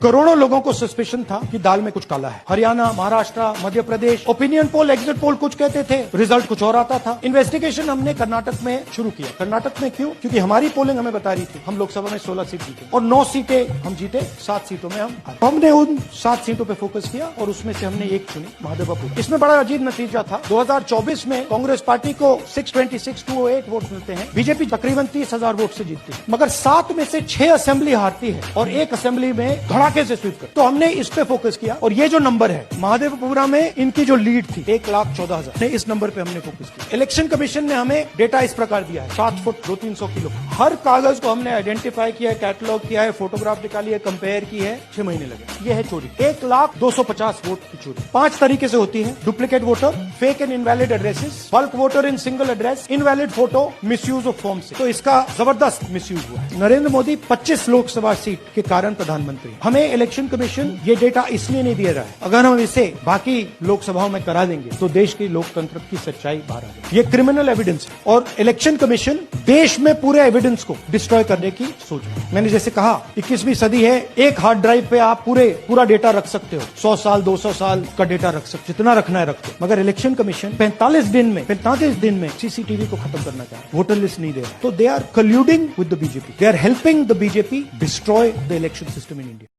करोड़ों लोगों को सस्पेशन था कि दाल में कुछ काला है। Haryana, Maharashtra, Madhya Pradesh, opinion poll, exit poll कुछ कहते थे, रिजल्ट कुछ और आता था। इन्वेस्टिगेशन हमने कर्नाटक में शुरू किया। कर्नाटक में क्यों? क्योंकि हमारी पोलिंग हमें बता रही थी हम लोकसभा में 16 सीट जीते और 9 सीटें हम जीते, 7 सीटों में हम आए। हमने उन 7 सीटों पर फोकस किया और उसमें से हमने एक चुनी, महादेवपुर। इसमें बड़ा अजीब नतीजा था। 2024 में कांग्रेस पार्टी को 626-208 वोट मिलते हैं, बीजेपी तकरीबन 30,000 वोट से जीतती है, मगर 7 में से 6 असेंबली हारती है और एक असेंबली में धड़ाके से स्वीप कर। तो हमने इस पे फोकस किया और ये जो नंबर है महादेवपुरा में, इनकी जो लीड थी 1,14,000, इस नंबर पे हमने फोकस किया। इलेक्शन कमीशन ने हमें डेटा इस प्रकार दिया है, 7 फुट 200-300 किलो। हर कागज को हमने आइडेंटिफाई किया है, कैटलॉग किया है, फोटोग्राफ निकाली है, कंपेयर की है, 6 महीने लगे। ये है चोरी, 1,250 वोट की चोरी। 5 तरीके से होती है: duplicate voter, fake and invalid addresses, bulk voter in single address, invalid photo, misuse of form से। तो इसका जबरदस्त मिसयूज हुआ है। नरेंद्र मोदी 25 लोकसभा सीट के कारण प्रधानमंत्री। हमें इलेक्शन कमीशन ये डेटा इसलिए नहीं दे रहा है, अगर हम इसे बाकी लोकसभाओं में करा देंगे तो देश की लोकतंत्र की सच्चाई बाहर आ जाएगी। ये क्रिमिनल एविडेंस है और इलेक्शन कमीशन देश में पूरे एविडेंस को डिस्ट्रॉय करने की सोच है। मैंने जैसे कहा 21वीं सदी है, एक हार्ड ड्राइव पे आप पूरा डेटा रख सकते हो, 100 साल 200 साल का डेटा रख सकते, जितना रखना है रखते। मगर इलेक्शन कमीशन 45 दिन में सीसीटीवी को खत्म करना चाहता है, वोटर लिस्ट नहीं दे रहा। तो they are colluding with the BJP, they are helping the BJP destroy the election system in India.